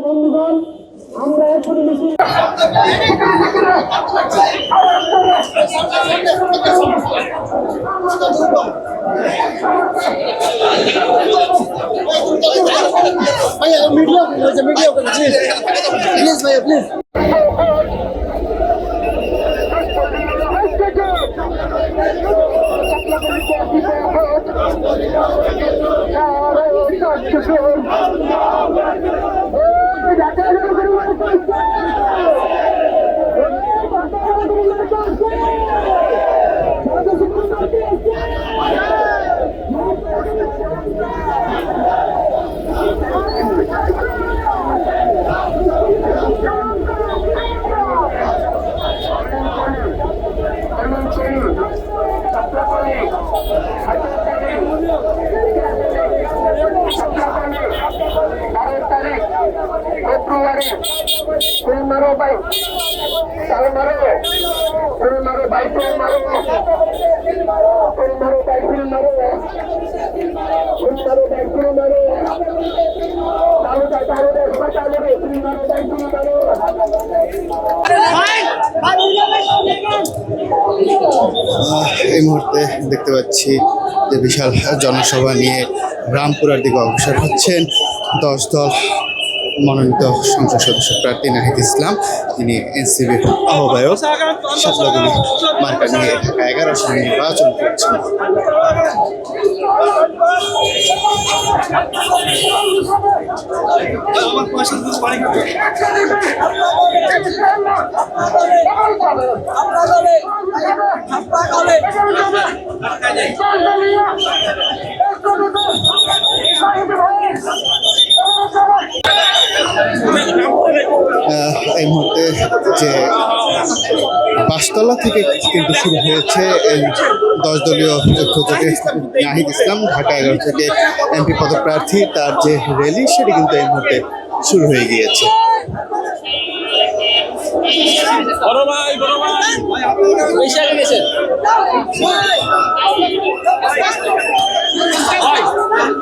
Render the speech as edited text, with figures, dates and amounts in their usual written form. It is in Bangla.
বন্ধুগণ, আমরা এখন বেশি মিডিয়া প্লিজ ভাইয়া প্লিজ मारो भाई साल मारो भाई फिर मारो भाई फिर मारो भाई फिर मारो चालू दे फिर मारो भाई फिर मारो এই মুহূর্তে দেখতে পাচ্ছি যে বিশাল জনসভা নিয়ে রামপুরার দিকে অগ্রসর হচ্ছেন 10 দল মনোনীত সংসদ সদস্য প্রার্থী নাহিদ ইসলাম। তিনি এনসিবির আহ্বায়ক। শাপলাগুলি মার্কা নিয়ে ঢাকা 11 আসনে নির্বাচন করছেন। এই মুহূর্তে যে বাসতলা থেকে কিন্তু শুরু হয়েছে 10 দলীয় ঐক্যজোটের নাহিদ ইসলাম ঢাকা 11 থেকে এমপি পদপ্রার্থী, তার যে র্যালি সেটি কিন্তু এই মুহূর্তে শুরু হয়ে গিয়েছে। বড় ভাই